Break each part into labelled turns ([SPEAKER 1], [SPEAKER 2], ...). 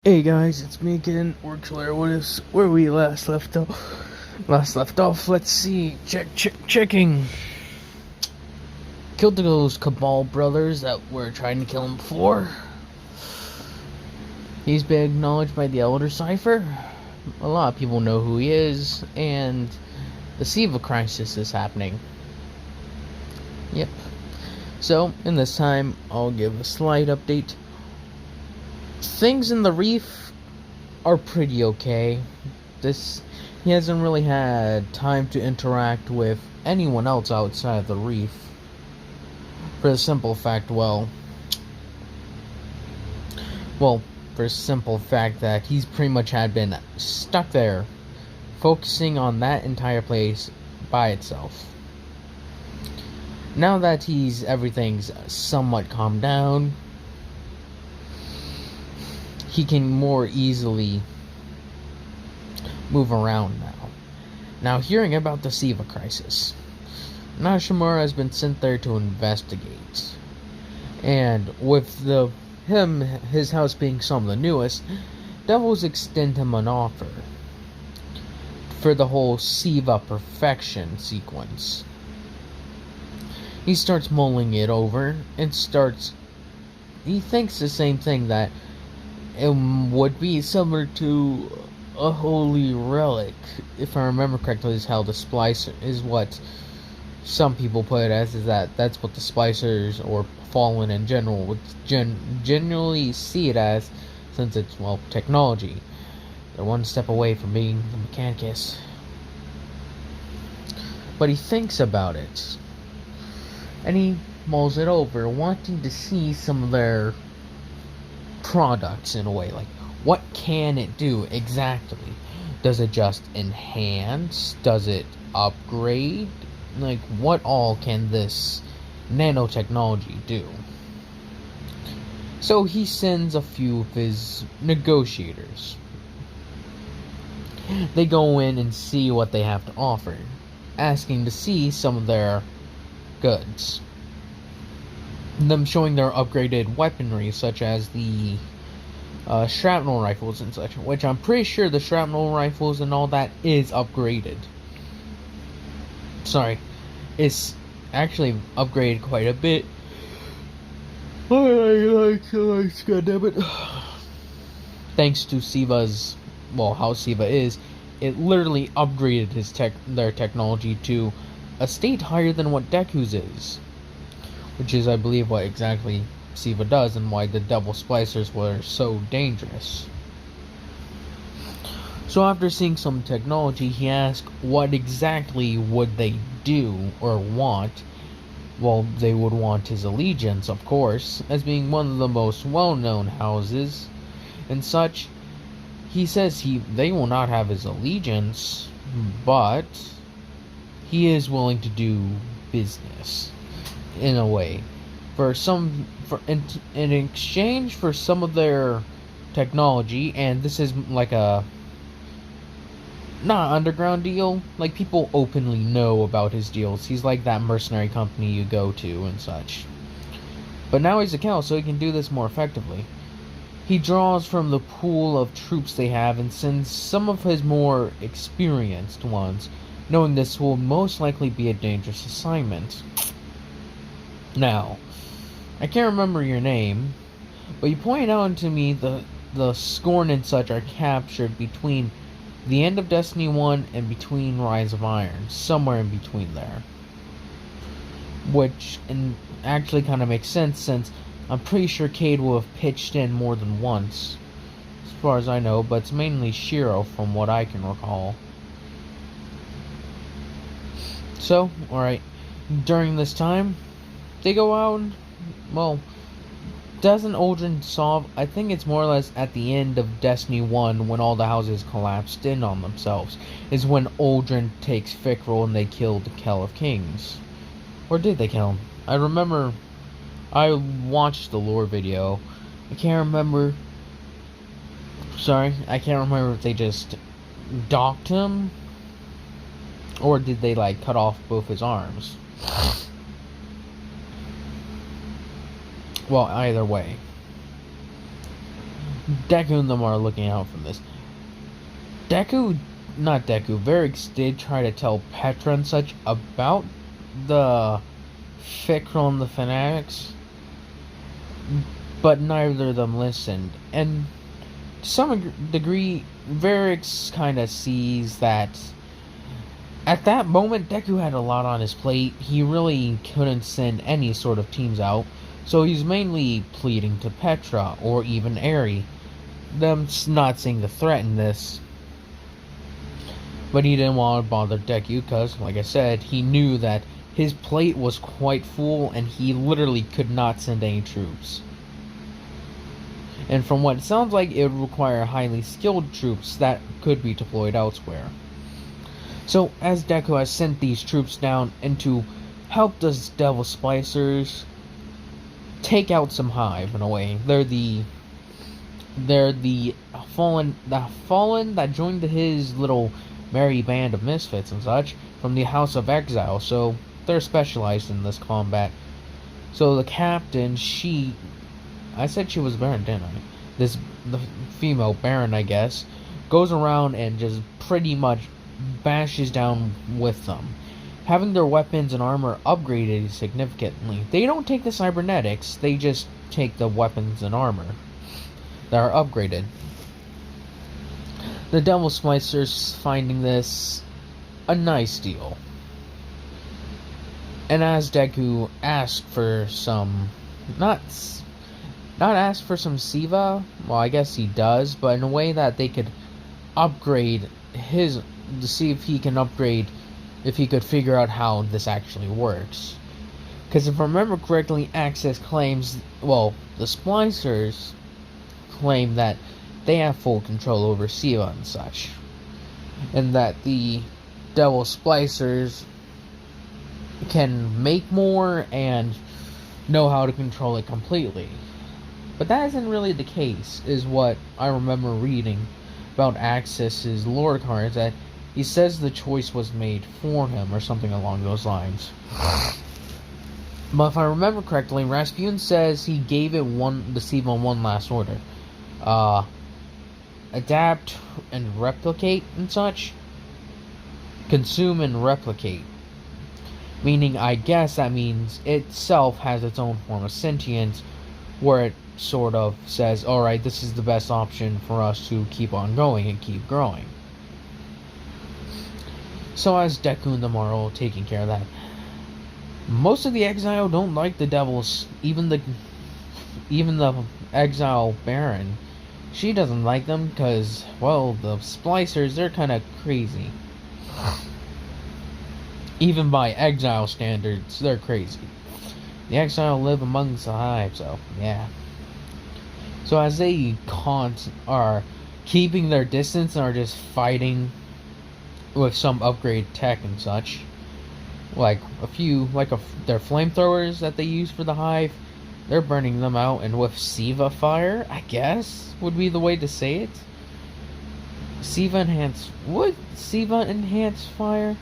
[SPEAKER 1] Hey guys, it's me again, Orkler. What is where we last left off? Let's see. Checking. Killed those Cabal brothers that were trying to kill him before. He's been acknowledged by the Elder Cipher. A lot of people know who he is, and the Siva crisis is happening. Yep. So, in this time, I'll give a slight update. Things in the reef are pretty okay. He hasn't really had time to interact with anyone else outside of the reef. For the simple fact, for the simple fact that he's pretty much had been stuck there, focusing on that entire place by itself. Now that everything's somewhat calmed down, he can more easily move around now. Now, hearing about the Siva crisis, Nashimura has been sent there to investigate. And with his house being some of the newest, Devils extend him an offer for the whole Siva perfection sequence. He starts mulling it over and he thinks the same thing, that it would be similar to a holy relic. If I remember correctly, is how the splicer is what some people put it as, that's what the splicers or Fallen in general would generally see it as, since it's, technology. They're one step away from being the Mechanicus. But he thinks about it, and he mulls it over, wanting to see some of their products in a way. Like, what can it do exactly? Does it just enhance? Does it upgrade? Like, what all can this nanotechnology do? So he sends a few of his negotiators. They go in and see what they have to offer, asking to see some of their goods. Them showing their upgraded weaponry, such as the shrapnel rifles and such, which I'm pretty sure the shrapnel rifles and all that is upgraded. Sorry, it's actually upgraded quite a bit. Goddammit. Thanks to Siva's, how Siva is, it literally upgraded their technology to a state higher than what Deku's is. Which is, I believe, what exactly Siva does, and why the double splicers were so dangerous. So after seeing some technology, he asked what exactly would they do or want. Well, they would want his allegiance, of course, as being one of the most well-known houses and such. He says they will not have his allegiance, but he is willing to do business. In a way, in exchange for some of their technology, and this is like a not underground deal. Like, people openly know about his deals. He's like that mercenary company you go to and such. But now he's a Cal, so he can do this more effectively. He draws from the pool of troops they have and sends some of his more experienced ones, knowing this will most likely be a dangerous assignment. Now, I can't remember your name, but you pointed out to me the Scorn and such are captured between the end of Destiny 1 and between Rise of Iron, somewhere in between there. Which actually kind of makes sense, since I'm pretty sure Cade will have pitched in more than once, as far as I know, but it's mainly Shiro from what I can recall. So, alright, during this time, they go out and, doesn't Uldren solve? I think it's more or less at the end of Destiny 1, when all the houses collapsed in on themselves, is when Uldren takes Fikrul and they kill the Kell of Kings. Or did they kill him? I remember, I watched the lore video. I can't remember if they just docked him, or did they, cut off both his arms. Well, either way. Deku and them are looking out from this. Not Deku, Varix did try to tell Petra and such about the Fikral and the Fanatics, but neither of them listened. And to some degree, Varix kind of sees that at that moment, Deku had a lot on his plate. He really couldn't send any sort of teams out, so he's mainly pleading to Petra or even Eri, them not seeing the threat in this. But he didn't want to bother Deku because, like I said, he knew that his plate was quite full and he literally could not send any troops. And from what it sounds like, it would require highly skilled troops that could be deployed elsewhere. So, as Deku has sent these troops down and to help the Devil Splicers take out some Hive in a way. They're the fallen that joined his little merry band of misfits and such from the House of Exile, so they're specialized in this combat. So the captain, I said she was Baron, didn't I? The female Baron, I guess, goes around and just pretty much bashes down with them, having their weapons and armor upgraded significantly. They don't take the cybernetics, they just take the weapons and armor that are upgraded. The Devil Splicers finding this a nice deal. And as Deku asked for some, not ask for some Siva, well, I guess he does, but in a way that they could upgrade to see if he can upgrade, if he could figure out how this actually works. Because if I remember correctly, Access claims, the Splicers claim that they have full control over Siva and such. And that the Devil Splicers can make more and know how to control it completely. But that isn't really the case, is what I remember reading about Access's lore cards, that he says the choice was made for him or something along those lines. But if I remember correctly, Rasputin says he gave the Siva one last order. Adapt and replicate and such. Consume and replicate. Meaning, I guess that means itself has its own form of sentience, where it sort of says, alright, this is the best option for us to keep on going and keep growing. So as Deku and them are all taking care of that, most of the Exile don't like the Devils. Even the Exile Baron, she doesn't like them because, the Splicers, they're kind of crazy. Even by Exile standards, they're crazy. The Exile live amongst the Hive, so yeah. So as they are keeping their distance and are just fighting with some upgrade tech and such, like their flamethrowers that they use for the Hive, they're burning them out, and with Siva fire, I guess would be the way to say it. Siva enhanced fire?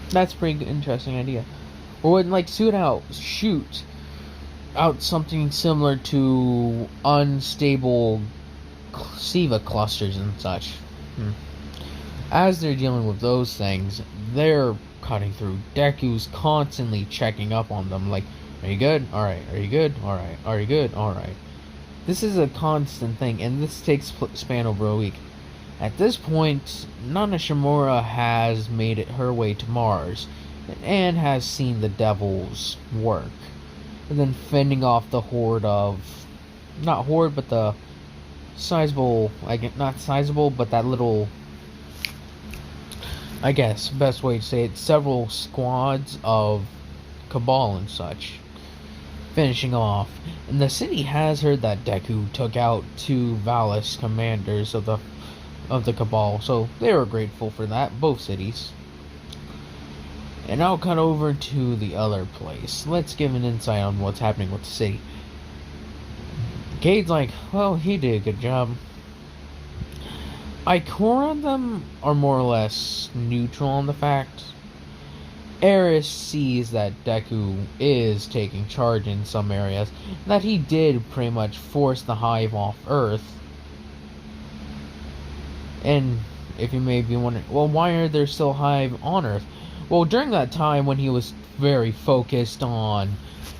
[SPEAKER 1] That's a pretty interesting idea. Or would shoot out something similar to unstable Siva clusters and such. As they're dealing with those things, they're cutting through. Deku's constantly checking up on them, like, are you good? Alright. Are you good? Alright. Are you good? Alright. This is a constant thing, and this takes span over a week. At this point, Nana Shimura has made it her way to Mars, and has seen the Devils work. And then fending off the the sizable, not sizable, but that little, I guess, best way to say it, several squads of Cabal and such. Finishing off, and the city has heard that Deku took out 2 Valis commanders of the Cabal, so they were grateful for that, both cities. And I'll cut over to the other place. Let's give an insight on what's happening with the city. Cade's like, he did a good job. Ikora and them are more or less neutral on the fact. Eris sees that Deku is taking charge in some areas, that he did pretty much force the hive off Earth. And if you may be wondering, well, why are there still hive on Earth? Well, during that time when he was very focused on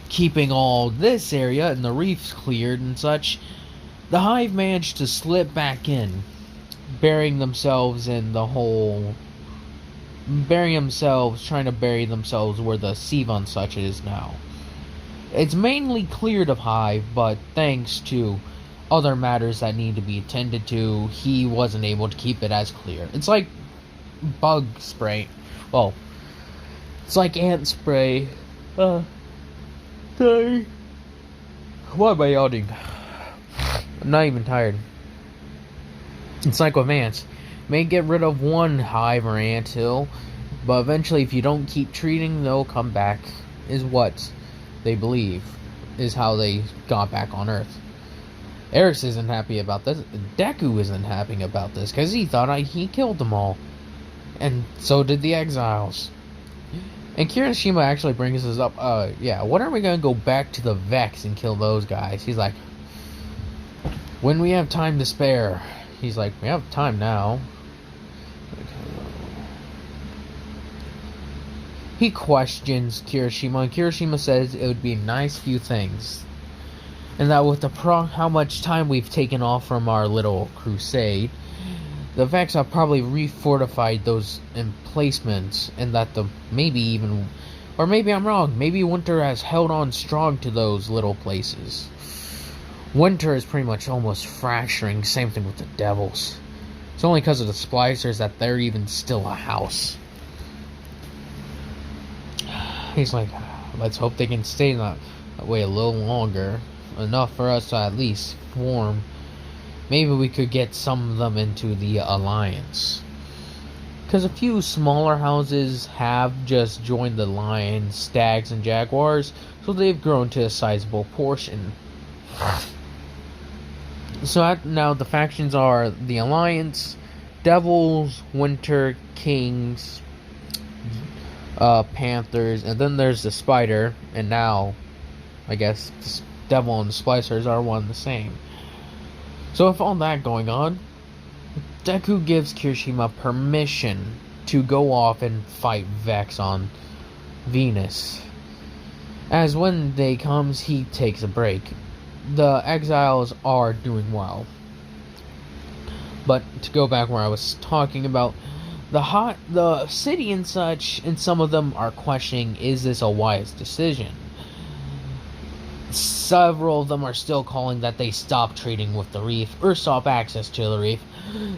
[SPEAKER 1] keeping all this area and the reefs cleared and such, the hive managed to slip back in, burying themselves in the hole, trying to bury themselves where the Siva and such is now. It's mainly cleared of hive, but thanks to other matters that need to be attended to, he wasn't able to keep it as clear. It's like bug spray. Well, it's like ant spray. Sorry. Why am I yawning? I'm not even tired. It's like with ants. May get rid of one hive or ant hill, but eventually if you don't keep treating, they'll come back, is what they believe, is how they got back on Earth. Eris isn't happy about this. Deku isn't happy about this, because he thought he killed them all. And so did the exiles. And Kirishima actually brings this up, yeah, when are we gonna go back to the Vex and kill those guys? He's like, when we have time to spare. He's like, we have time now. He questions Kirishima, and Kirishima says it would be a nice few things. And that with how much time we've taken off from our little crusade, the Vex have probably refortified those emplacements, and that maybe I'm wrong, maybe Winter has held on strong to those little places. Winter is pretty much almost fracturing, same thing with the Devils. It's only because of the Splicers that they're even still a house. He's like, let's hope they can stay that way a little longer. Enough for us to at least form. Maybe we could get some of them into the Alliance. Because a few smaller houses have just joined the Lions, Stags, and Jaguars, so they've grown to a sizable portion. So now the factions are the Alliance, Devils, Winter, Kings, Panthers, and then there's the Spider, and now I guess the Devil and the Splicers are one and the same. So with all that going on, Deku gives Kirishima permission to go off and fight Vex on Venus. As when day comes, he takes a break. The exiles are doing well. But to go back where I was talking about, the city and such, and some of them are questioning, is this a wise decision? Several of them are still calling that they stop trading with the reef, or stop access to the reef.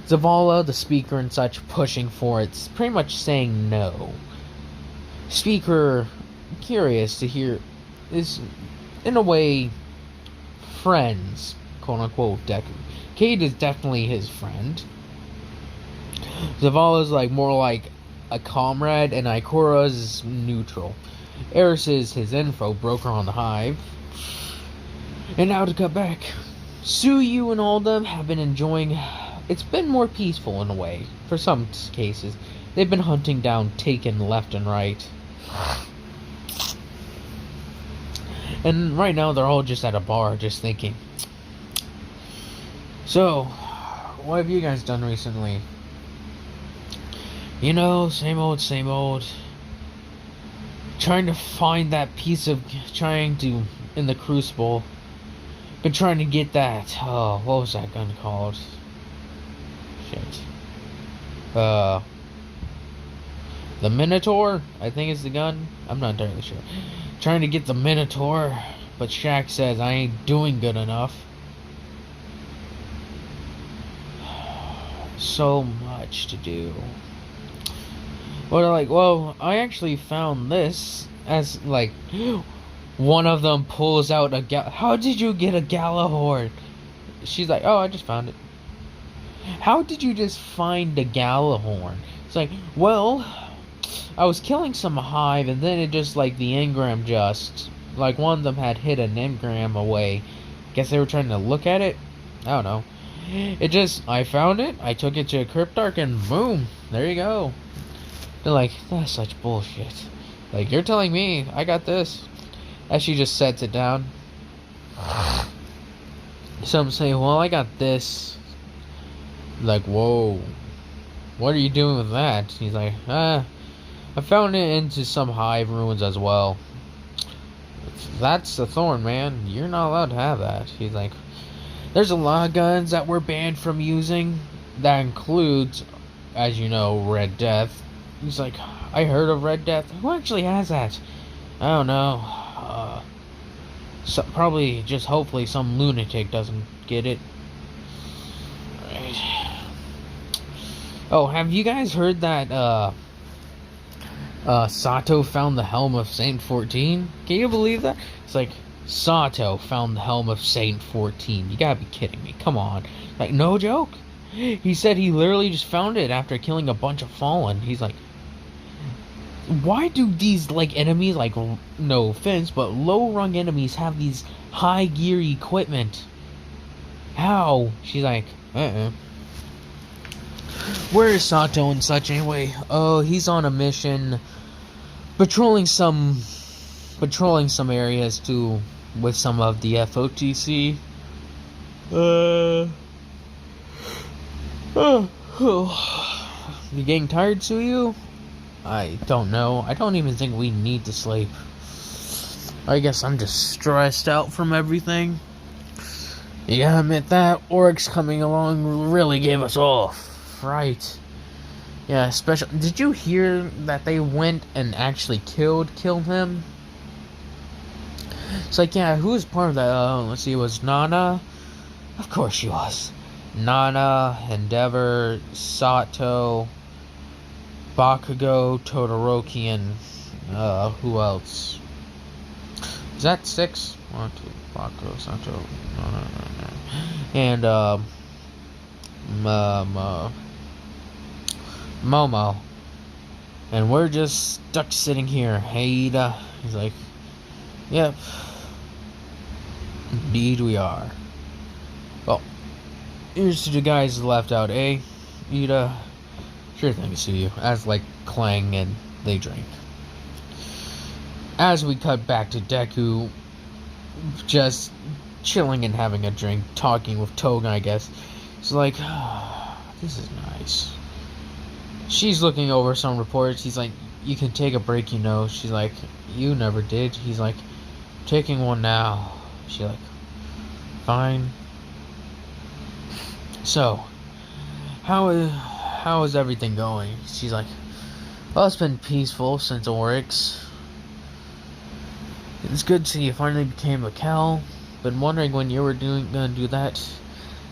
[SPEAKER 1] Zavala, the speaker and such, pushing for it, pretty much saying no. Speaker, curious to hear, is in a way friends, quote unquote, Deku. Cade is definitely his friend. Zavala's like more like a comrade, and Ikura's neutral. Eris is his info broker on the hive. And now to cut back, Suyu and all them have been enjoying. It's been more peaceful in a way. For some cases, they've been hunting down Taken left and right. And right now they're all just at a bar, just thinking. So, what have you guys done recently? You know, same old, same old. Trying to find that piece of, in the Crucible. Been trying to get that, what was that gun called? Shit. The Minotaur, I think is the gun. I'm not entirely sure. Trying to get the Minotaur, but Shaq says I ain't doing good enough. So much to do. But like, well, I actually found this as like, one of them pulls out a how did you get a Galahorn? She's like, oh, I just found it. How did you just find a Galahorn? It's like, well, I was killing some hive, and then it just like the engram just like one of them had hit an engram away. Guess they were trying to look at it. I don't know. It just, I found it, I took it to a Cryptarch, and boom, there you go. They're like, that's such bullshit. Like, you're telling me I got this? As she just sets it down. Some say, well, I got this. Like, whoa. What are you doing with that? He's like, I found it into some hive ruins as well. That's a thorn, man. You're not allowed to have that. He's like, there's a lot of guns that we're banned from using. That includes, as you know, Red Death. He's like, I heard of Red Death. Who actually has that? I don't know. So probably just hopefully some lunatic doesn't get it. Right. Oh, have you guys heard that Sato found the helm of Saint 14? Can you believe that? It's like, Sato found the helm of Saint 14. You gotta be kidding me. Come on. Like, no joke. He said he literally just found it after killing a bunch of Fallen. He's like, why do these, like, enemies, like, no offense, but low-rung enemies have these high-gear equipment? How? She's like, Where is Sato and such anyway? Oh, he's on a mission, patrolling some areas too, with some of the FOTC. You getting tired, Suyu? I don't know. I don't even think we need to sleep. I guess I'm just stressed out from everything. You gotta admit that Oryx coming along really gave us off. Right. Yeah, especially... Did you hear that they went and actually killed him? It's like, yeah, who was part of that? Let's see, it was Nana? Of course she was. Nana, Endeavor, Sato, Bakugo, Todoroki, and who else? Is that 6? 1, 2, Bakugo, Sato, no. And Momo. And we're just stuck sitting here. Hey, Ida. He's like, yep. Indeed we are. Well, here's to the guys left out, eh? Ida. Sure thing to see you. As like clang and they drink. As we cut back to Deku, just chilling and having a drink, talking with Toga, I guess. It's like, this is nice. She's looking over some reports. He's like, you can take a break, you know. She's like, you never did. He's like, taking one now. She's like, fine. So, how is everything going? She's like, well, it's been peaceful since Oryx. It's good to see you finally became a Cal. Been wondering when you were gonna do that.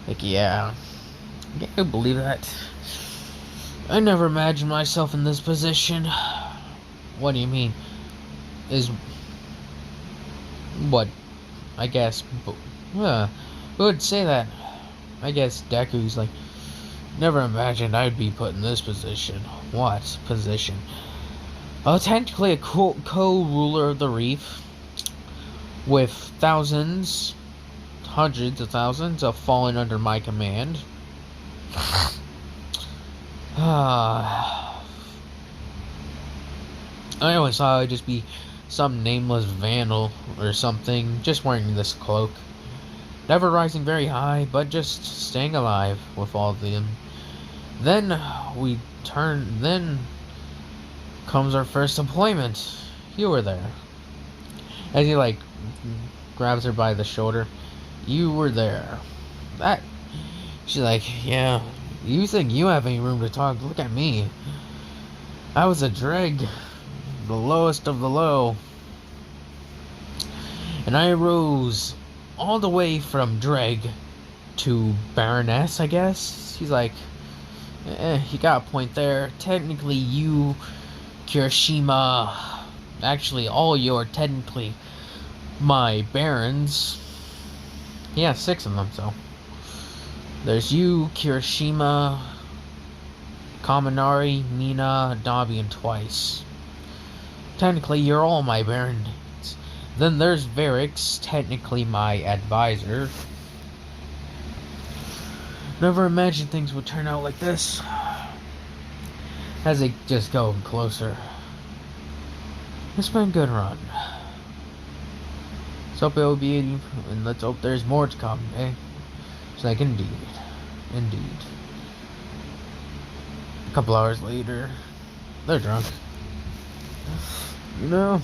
[SPEAKER 1] Like, yeah. Can you believe that? I never imagined myself in this position. What do you mean? What? I guess. Who would say that? I guess Deku's like, never imagined I'd be put in this position. What position? Well, technically a co-ruler of the Reef, with hundreds of thousands of fallen under my command. I always thought I'd just be some nameless vandal or something, just wearing this cloak. Never rising very high, but just staying alive with all of them. Then comes our first employment. You were there. As he like grabs her by the shoulder. You were there. She's like, yeah, you think you have any room to talk? Look at me. I was a dreg. The lowest of the low. And I rose all the way from dreg to Baroness, I guess. She's like, you got a point there. Technically, you, Kirishima, actually, all you're technically my barons. Yeah, 6 of them, so. There's you, Kirishima, Kaminari, Mina, Dabi, and Twice. Technically, you're all my barons. Then there's Varix, technically my advisor. Never imagined things would turn out like this. As they just go closer. It's been a good run. Let's hope it'll be, and let's hope there's more to come, eh? It's like, indeed. Indeed. A couple hours later, they're drunk. You know?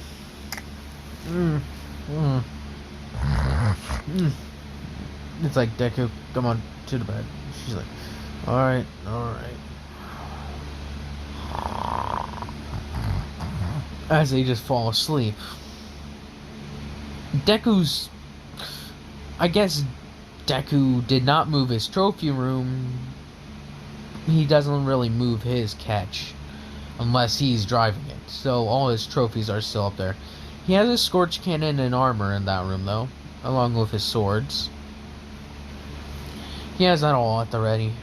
[SPEAKER 1] It's like, Deku, come on, to the bed. She's like, alright, alright. As they just fall asleep. I guess Deku did not move his trophy room. He doesn't really move his catch unless he's driving it. So all his trophies are still up there. He has his Scorch Cannon and armor in that room though, along with his swords. He has that all at the ready.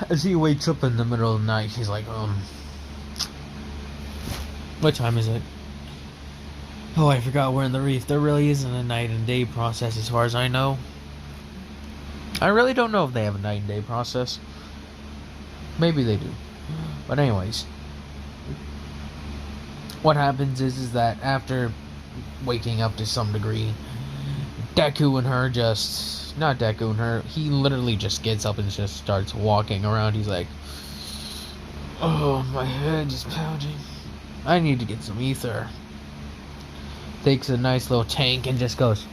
[SPEAKER 1] As he wakes up in the middle of the night, he's like, what time is it? Oh, I forgot we're in the reef. There really isn't a night and day process as far as I know. I really don't know if they have a night and day process. Maybe they do. But anyways, what happens is that after waking up to some degree, Deku and her just... Not Deku and her, he literally just gets up and just starts walking around. He's like, oh, my head is pounding. I need to get some ether. Takes a nice little tank and just goes,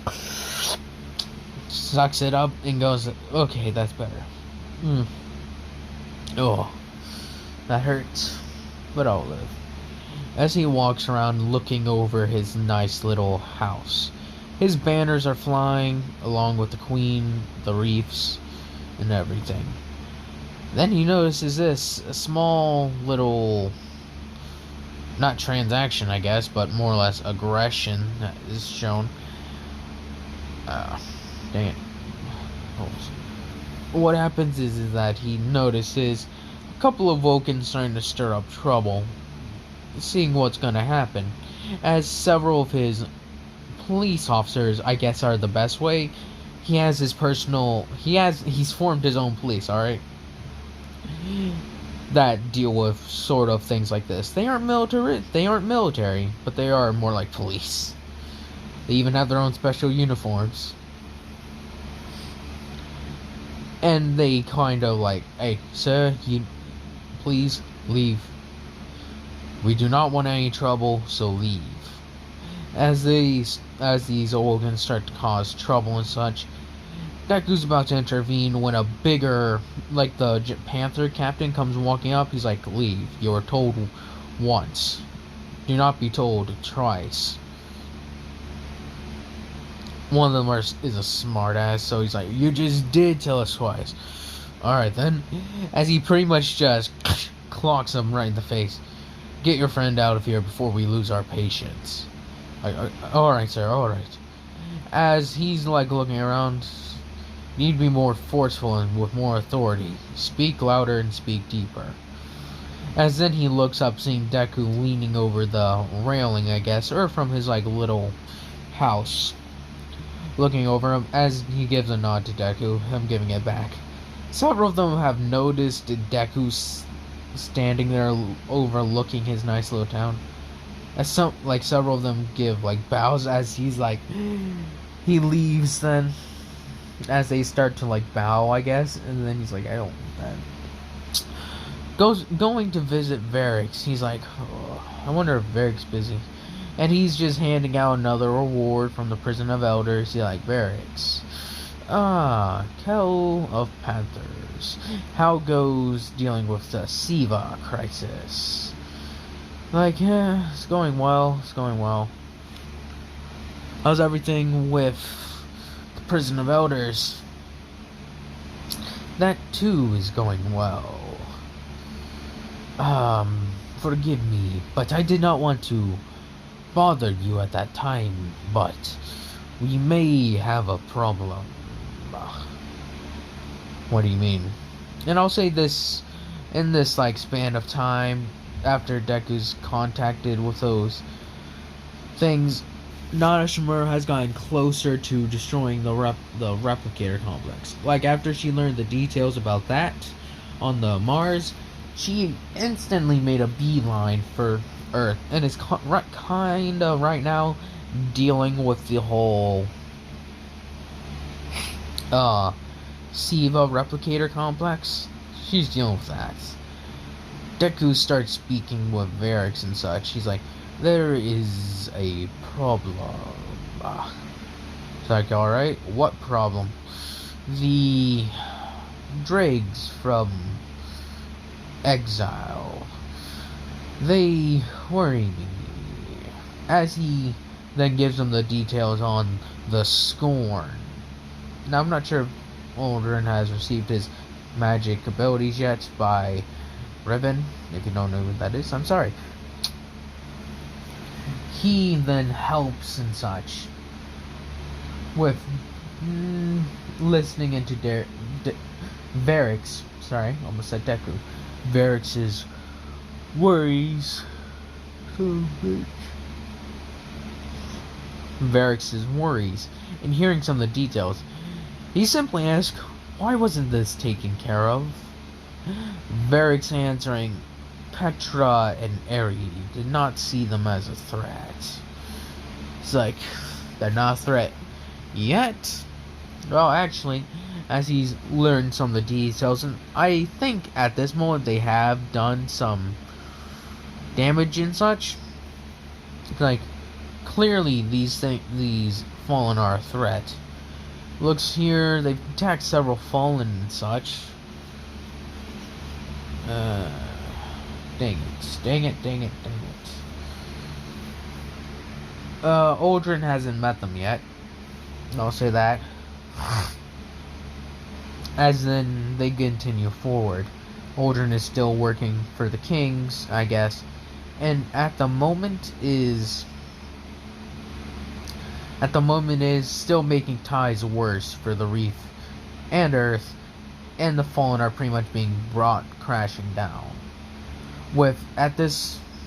[SPEAKER 1] sucks it up and goes, okay, that's better. Oh, that hurts, but I'll live. As he walks around looking over his nice little house, his banners are flying along with the queen, the reefs, and everything. Then he notices this, a small little, not transaction I guess, but more or less aggression that is shown. Dang it. What happens is that he notices a couple of Vulcans starting to stir up trouble, seeing what's going to happen, as several of his police officers, I guess, are the best way. He has his personal, he's formed his own police, alright? That deal with sort of things like this. They aren't military, but they are more like police. They even have their own special uniforms. And they kind of like, hey, sir, you please leave. We do not want any trouble, so leave. As these organs start to cause trouble and such, Deku's about to intervene when a bigger, like the Panther captain, comes walking up. He's like, leave. You were told once. Do not be told twice. One of them is a smart ass, so he's like, you just did tell us twice. Alright then. As he pretty much just clocks him right in the face. Get your friend out of here before we lose our patience. Alright, sir, alright. As he's like looking around, need to be more forceful and with more authority. Speak louder and speak deeper. As then he looks up, seeing Deku leaning over the railing, I guess, or from his like little house. Looking over him, as he gives a nod to Deku, him giving it back. Several of them have noticed Deku standing there overlooking his nice little town. As several of them give like bows as he's like, he leaves then. As they start to like bow, I guess, and then he's like, I don't want that. Going to visit Varix. He's like, oh, I wonder if Varix busy. And he's just handing out another reward from the prison of elders. He's like, Varix. Tell of Panthers. How goes dealing with the Siva crisis? Like, yeah, it's going well. It's going well. How's everything with the prison of elders? That too is going well. Forgive me, but I did not want to bother you at that time, but we may have a problem. What do you mean? And I'll say this, in this like span of time, after Deku's contacted with those things, Shimura has gotten closer to destroying the replicator complex. Like, after she learned the details about that, on the Mars, she instantly made a beeline for Earth and is kind of right now dealing with the whole Siva replicator complex. She's dealing with that. Deku starts speaking with Varix and such. He's like, there is a problem. It's like, alright, what problem? The dregs from exile. They worry me. As he then gives them the details on the Scorn. Now, I'm not sure if Aldrin has received his magic abilities yet by Ribbon. If you don't know what that is, I'm sorry. He then helps and such with listening into Varix. Sorry, almost said Deku. Varix's worries. Varix's worries. And hearing some of the details, he simply asks, why wasn't this taken care of? Varix answering, Petra and Eri did not see them as a threat. It's like, they're not a threat yet. Well, actually, as he's learned some of the details, and I think at this moment they have done some damage and such. Like, clearly these Fallen are a threat. Looks here, they've attacked several Fallen and such. Dang it. Aldrin hasn't met them yet. I'll say that. As then they continue forward. Aldrin is still working for the Kings, I guess. And at the moment is still making ties worse for the Reef and Earth, and the Fallen are pretty much being brought crashing down.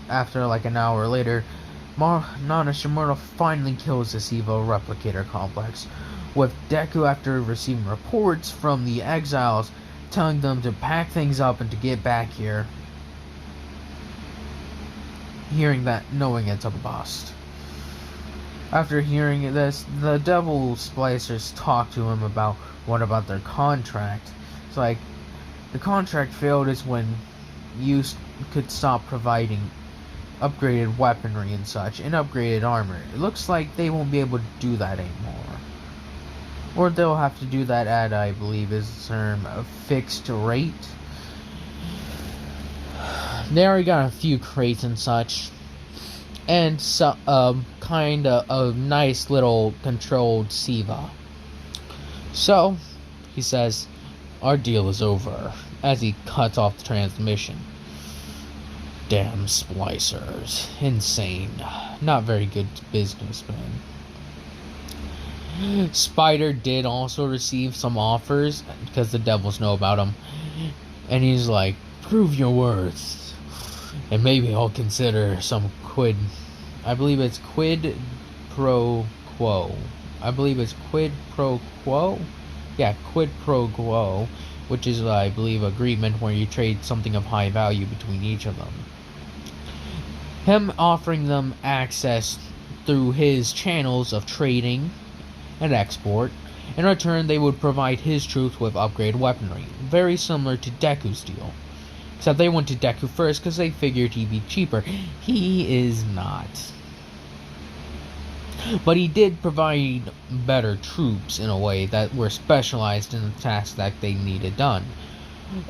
[SPEAKER 1] After like an hour later, Nana Shimura finally kills the Siva replicator complex, with Deku, after receiving reports from the exiles telling them to pack things up and to get back here, knowing it's a bust. After hearing this, the Devil Splicers talk to him about what about their contract. It's like, the contract failed is when you could stop providing upgraded weaponry and such, and upgraded armor. It looks like they won't be able to do that anymore. Or they'll have to do that at, I believe is the term, a fixed rate. They already got a few crates and such. And kind of a nice little controlled Siva. So, he says, our deal is over, as he cuts off the transmission. Damn splicers. Insane. Not very good businessman. Spider did also receive some offers, because the devils know about him. And he's like, prove your worth. And maybe I'll consider some quid pro quo. Yeah, quid pro quo, which is, I believe, agreement where you trade something of high value between each of them. Him offering them access through his channels of trading and export. In return, they would provide his troops with upgraded weaponry, very similar to Deku's deal. Except they went to Deku first because they figured he'd be cheaper. He is not. But he did provide better troops in a way that were specialized in the tasks that they needed done.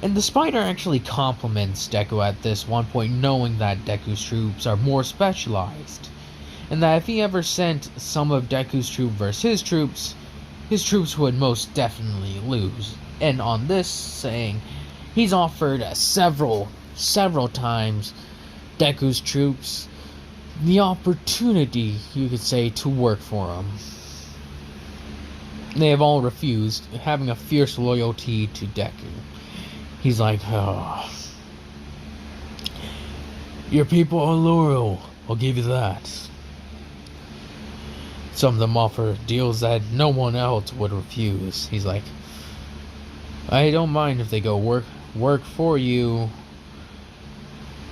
[SPEAKER 1] And the Spider actually compliments Deku at this one point, knowing that Deku's troops are more specialized. And that if he ever sent some of Deku's troops versus his troops would most definitely lose. And on this saying, he's offered several times Deku's troops the opportunity, you could say, to work for him. They have all refused, having a fierce loyalty to Deku. He's like, oh, your people are loyal, I'll give you that. Some of them offer deals that no one else would refuse. He's like, I don't mind if they go work work for you,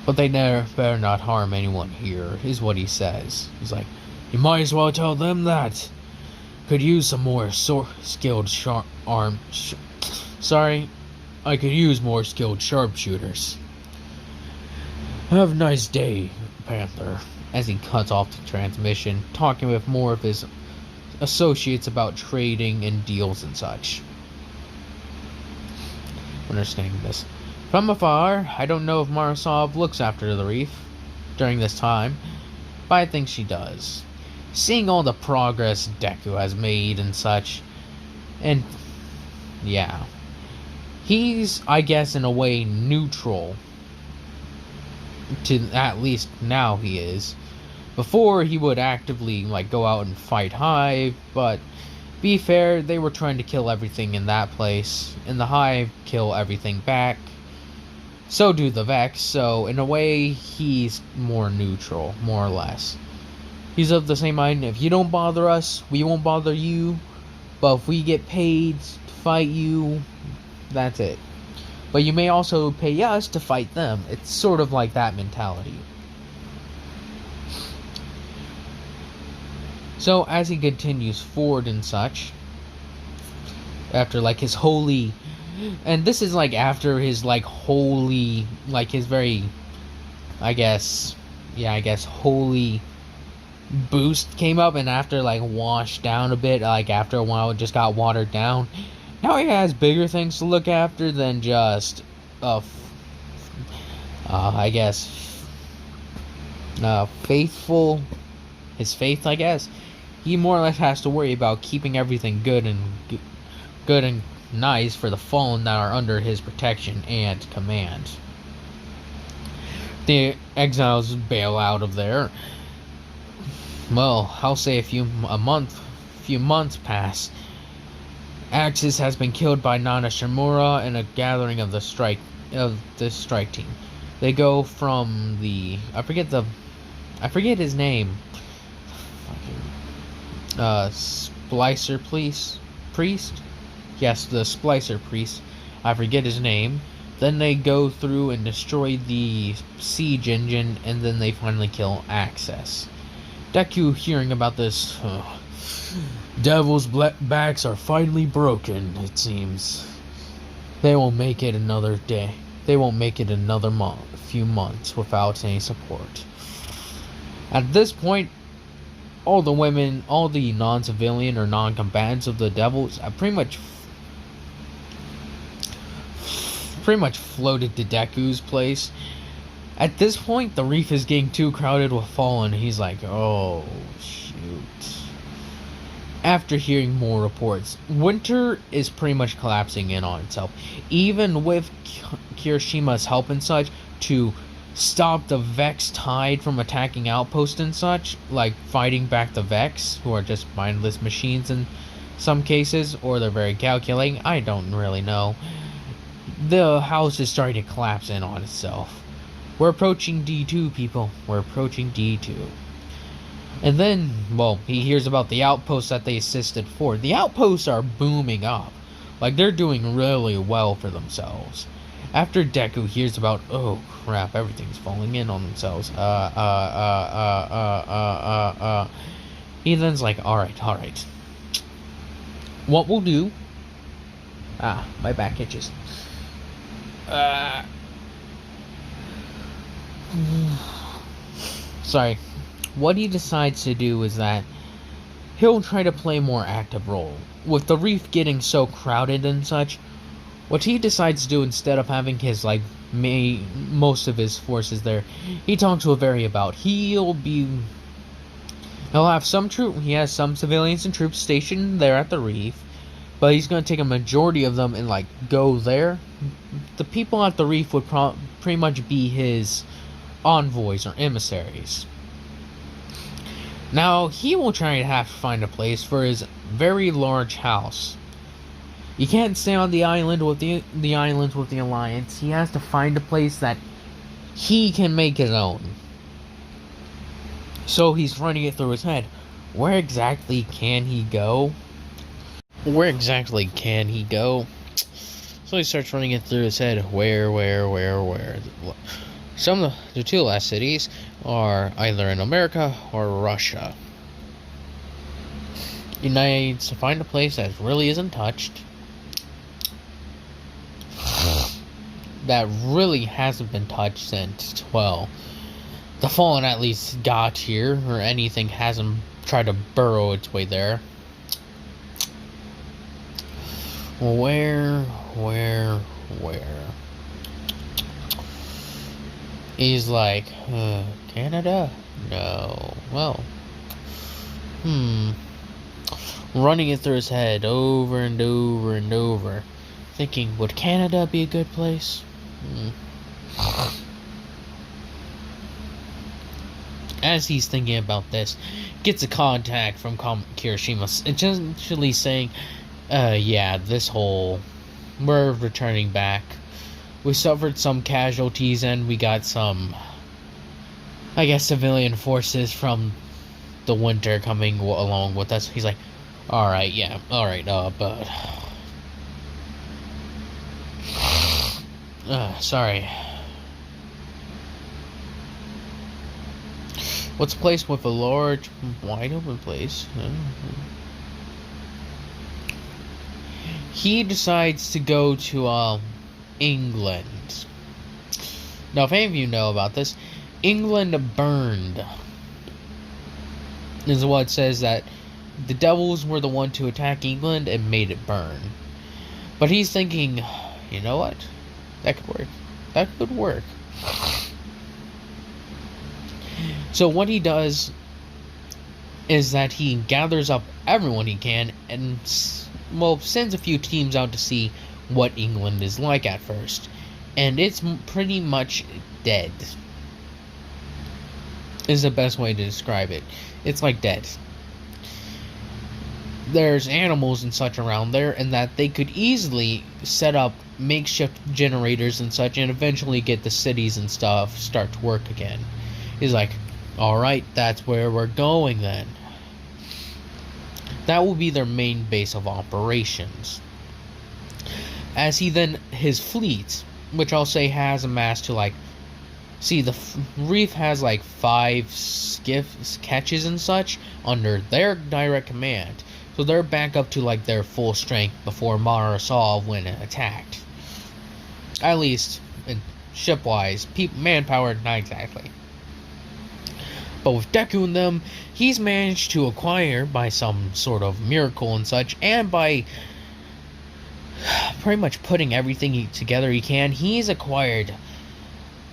[SPEAKER 1] but they never better not harm anyone here, is what he says. He's like, you might as well tell them that. Could use some more skilled sorry, I could use more skilled sharpshooters. Have a nice day, Panther. As he cuts off the transmission, talking with more of his associates about trading and deals and such. Understanding this. From afar, I don't know if Marasov looks after the reef during this time, but I think she does. Seeing all the progress Deku has made and such, and yeah, he's, I guess, in a way neutral. To at least now he is. Before he would actively go out and fight Hive, but be fair, they were trying to kill everything in that place, and the Hive kill everything back. So do the Vex, so in a way, he's more neutral, more or less. He's of the same mind, if you don't bother us, we won't bother you, but if we get paid to fight you, that's it. But you may also pay us to fight them. It's sort of like that mentality. So as he continues forward and such, after his holy, and this is after his holy, his very, I guess holy boost came up, and after washed down a bit, after a while it just got watered down. Now he has bigger things to look after than just faithful, his faith, I guess. He more or less has to worry about keeping everything good and nice for the fallen that are under his protection and command. The exiles bail out of there. Well, I'll say a few months pass. Axis has been killed by Nana Shimura in a gathering of the strike team. They go from the I forget his name. Splicer priest? Yes, the Splicer priest. I forget his name. Then they go through and destroy the siege engine, and then they finally kill Axis. Deku, hearing about this, Devil's backs are finally broken, it seems. They won't make it another day. They won't make it another few months without any support. At this point, all the women, all the non-civilian or non-combatants of the Devils have pretty much floated to Deku's place. At this point, the reef is getting too crowded with Fallen. He's like, oh, shoot. After hearing more reports, winter is pretty much collapsing in on itself. Even with Kirishima's help and such to stop the Vex tide from attacking outposts and such, fighting back the Vex, who are just mindless machines in some cases, or they're very calculating, I don't really know. The house is starting to collapse in on itself. We're approaching D2, people. We're approaching D2. And then, he hears about the outposts that they assisted for. The outposts are booming up. They're doing really well for themselves. After Deku hears about, oh crap, everything's falling in on themselves. He then's like, alright. What we'll do... my back itches. Sorry. What he decides to do is that he'll try to play a more active role. With the reef getting so crowded and such, what he decides to do, instead of having his, most of his forces there, he talks with Very about. He'll have some he has some civilians and troops stationed there at the reef, but he's going to take a majority of them and, go there. The people at the reef would pretty much be his envoys or emissaries. Now, he will try to have to find a place for his very large house. You can't stay on the island with the islands with the Alliance. He has to find a place that he can make his own. So he's running it through his head. Where exactly can he go? So he starts running it through his head. Where? Some of the two last cities are either in America or Russia. He needs to find a place that really isn't touched, that really hasn't been touched since, well, the Fallen at least got here, or anything hasn't tried to burrow its way there. Where? He's like, Canada? No. Well, running it through his head over and over, thinking, would Canada be a good place? As he's thinking about this, gets a contact from Kirishima, essentially saying, yeah, we're returning back. We suffered some casualties and we got some, I guess, civilian forces from the winter coming along with us. He's like, alright, but... sorry. What's a place with a large, wide open place? He decides to go to, England. Now, if any of you know about this, England burned. This is what it says, that the devils were the one to attack England and made it burn. But he's thinking, you know what? That could work. So what he does is that he gathers up everyone he can and, well, sends a few teams out to see what England is like at first. And it's pretty much dead, is the best way to describe it. It's like dead. There's animals and such around there, and that they could easily set up makeshift generators and such, and eventually get the cities and stuff start to work again. He's like, alright, that's where we're going then. That will be their main base of operations. As he then, his fleet, which I'll say has amassed to like, see, the reef has like 5 skiffs, catches and such under their direct command. So they're back up to like their full strength before Marasov when attacked. At least, ship-wise, manpower, not exactly. But with Deku and them, he's managed to acquire, by some sort of miracle and such, and by pretty much putting everything together he can, he's acquired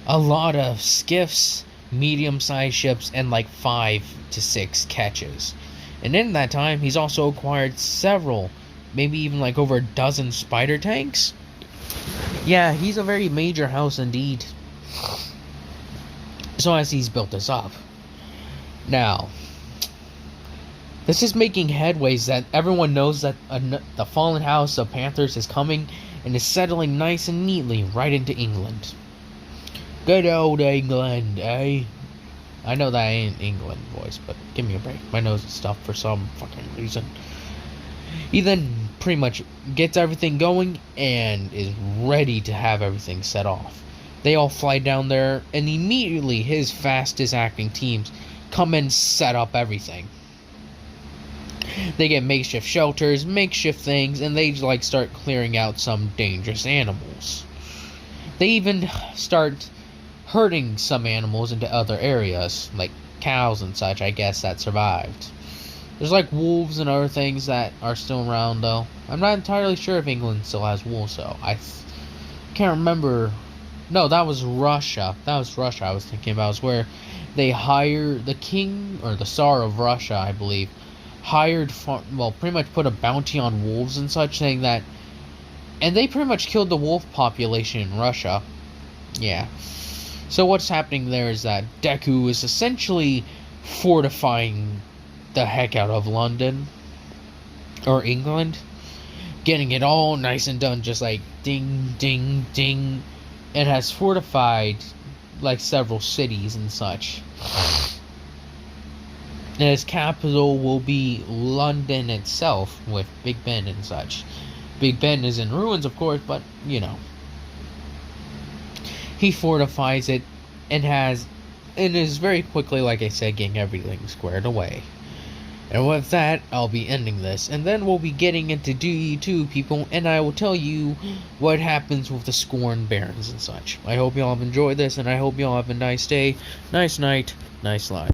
[SPEAKER 1] a lot of skiffs, medium-sized ships, and like 5 to 6 catches. And in that time, he's also acquired several, maybe even like over a dozen spider tanks. Yeah, he's a very major house indeed. So as he's built this up. Now, this is making headways that everyone knows that the fallen house of Panthers is coming and is settling nice and neatly right into England. Good old England, eh? I know that ain't England voice, but give me a break. My nose is stuffed for some fucking reason. He then pretty much gets everything going and is ready to have everything set off. They all fly down there, and immediately his fastest acting teams come and set up everything. They get makeshift shelters, makeshift things, and they like start clearing out some dangerous animals. They even start herding some animals into other areas, like cows and such, I guess, that survived. There's like wolves and other things that are still around, though. I'm not entirely sure if England still has wolves, though. I can't remember. No, that was Russia. I was thinking about, is where they hire the king, or the Tsar of Russia, I believe, pretty much put a bounty on wolves and such, saying that, and they pretty much killed the wolf population in Russia. Yeah. So what's happening there is that Deku is essentially fortifying the heck out of London, or England, getting it all nice and done, just like ding, ding, ding. It has fortified like several cities and such. And its capital will be London itself, with Big Ben and such. Big Ben is in ruins, of course, but you know, he fortifies it and is very quickly, like I said, getting everything squared away. And with that, I'll be ending this, and then we'll be getting into DE2, people, and I will tell you what happens with the Scorn Barons and such. I hope y'all have enjoyed this, and I hope y'all have a nice day, nice night, nice life.